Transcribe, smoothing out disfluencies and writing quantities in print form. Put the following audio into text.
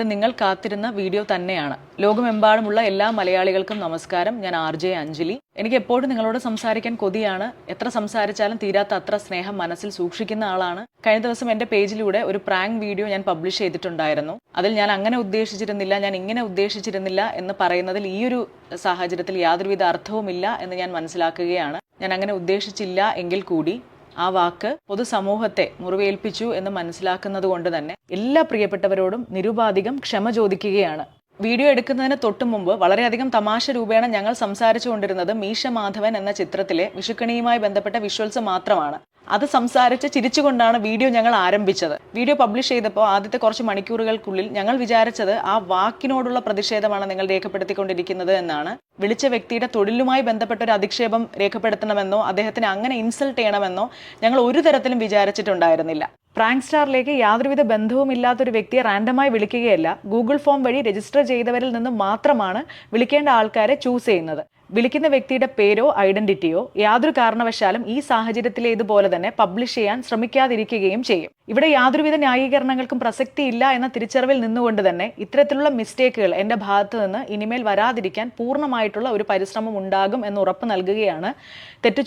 ഇത് നിങ്ങൾ കാത്തിരുന്ന വീഡിയോ തന്നെയാണ്. ലോകമെമ്പാടുമുള്ള എല്ലാ മലയാളികൾക്കും നമസ്കാരം. ഞാൻ RJ അഞ്ജലി. എനിക്ക് എപ്പോഴും നിങ്ങളോട് സംസാരിക്കാൻ കൊതിയാണ്. എത്ര സംസാരിച്ചാലും തീരാത്ത അത്ര സ്നേഹം മനസ്സിൽ സൂക്ഷിക്കുന്ന ആളാണ്. കഴിഞ്ഞ ദിവസം എൻ്റെ പേജിലൂടെ ഒരു പ്രാങ്ക് വീഡിയോ ഞാൻ പബ്ലിഷ് ചെയ്തിട്ടുണ്ടായിരുന്നു. അതിൽ ഞാൻ അങ്ങനെ ഉദ്ദേശിച്ചിരുന്നില്ല, ഞാൻ ഇങ്ങനെ ഉദ്ദേശിച്ചിരുന്നില്ല എന്ന് പറയുന്നതിൽ ഈ ഒരു സാഹചര്യത്തിൽ യാതൊരുവിധ അർത്ഥവുമില്ല എന്ന് ഞാൻ മനസ്സിലാക്കുകയാണ്. ഞാൻ അങ്ങനെ ഉദ്ദേശിച്ചില്ല എങ്കിൽ കൂടി ആ വാക്ക് പൊതുസമൂഹത്തെ മുറിവേൽപ്പിച്ചു എന്ന് മനസ്സിലാക്കുന്നത് കൊണ്ട് തന്നെ എല്ലാ പ്രിയപ്പെട്ടവരോടും നിരുപാധികം ക്ഷമ ചോദിക്കുകയാണ്. വീഡിയോ എടുക്കുന്നതിന് തൊട്ടു മുമ്പ് വളരെയധികം തമാശ രൂപേണ ഞങ്ങൾ സംസാരിച്ചു കൊണ്ടിരുന്നത് മീശ മാധവൻ എന്ന ചിത്രത്തിലെ വിഷുക്കണിയുമായി ബന്ധപ്പെട്ട വിഷ്വൽസ് മാത്രമാണ്. അത് സംസാരിച്ച് ചിരിച്ചുകൊണ്ടാണ് വീഡിയോ ഞങ്ങൾ ആരംഭിച്ചത്. വീഡിയോ പബ്ലിഷ് ചെയ്തപ്പോൾ ആദ്യത്തെ കുറച്ച് മണിക്കൂറുകൾക്കുള്ളിൽ ഞങ്ങൾ വിചാരിച്ചത് ആ വാക്കിനോടുള്ള പ്രതിഷേധമാണ് നിങ്ങൾ രേഖപ്പെടുത്തിക്കൊണ്ടിരിക്കുന്നത് എന്നാണ്. വിളിച്ച വ്യക്തിയുടെ തൊഴിലുമായി ബന്ധപ്പെട്ട ഒരു അധിക്ഷേപം രേഖപ്പെടുത്തണമെന്നോ അദ്ദേഹത്തിന് അങ്ങനെ ഇൻസൾട്ട് ചെയ്യണമെന്നോ ഞങ്ങൾ ഒരു തരത്തിലും വിചാരിച്ചിട്ടുണ്ടായിരുന്നില്ല. പ്രാങ്ക് സ്റ്റാറിലേക്ക് യാതൊരുവിധ ബന്ധവും ഇല്ലാത്തൊരു വ്യക്തിയെ റാൻഡമായി വിളിക്കുകയല്ല, ഗൂഗിൾ ഫോം വഴി രജിസ്റ്റർ ചെയ്തവരിൽ നിന്ന് മാത്രമാണ് വിളിക്കേണ്ട ആൾക്കാരെ ചൂസ് ചെയ്യുന്നത്. വിളിക്കുന്ന വ്യക്തിയുടെ പേരോ ഐഡന്റിറ്റിയോ യാതൊരു കാരണവശാലും ഈ സാഹചര്യത്തിലെ ഇതുപോലെ തന്നെ പബ്ലിഷ് ചെയ്യാൻ ശ്രമിക്കാതിരിക്കുകയും ചെയ്യും. ഇവിടെ യാതൊരുവിധ ന്യായീകരണങ്ങൾക്കും പ്രസക്തിയില്ല എന്ന തിരിച്ചറിവിൽ നിന്നുകൊണ്ട് തന്നെ ഇത്തരത്തിലുള്ള മിസ്റ്റേക്കുകൾ എൻ്റെ ഭാഗത്ത് നിന്ന് ഇനിമേൽ വരാതിരിക്കാൻ പൂർണ്ണമായിട്ടുള്ള ഒരു പരിശ്രമം ഉണ്ടാകും എന്ന് ഉറപ്പ് നൽകുകയാണ്. തെറ്റ്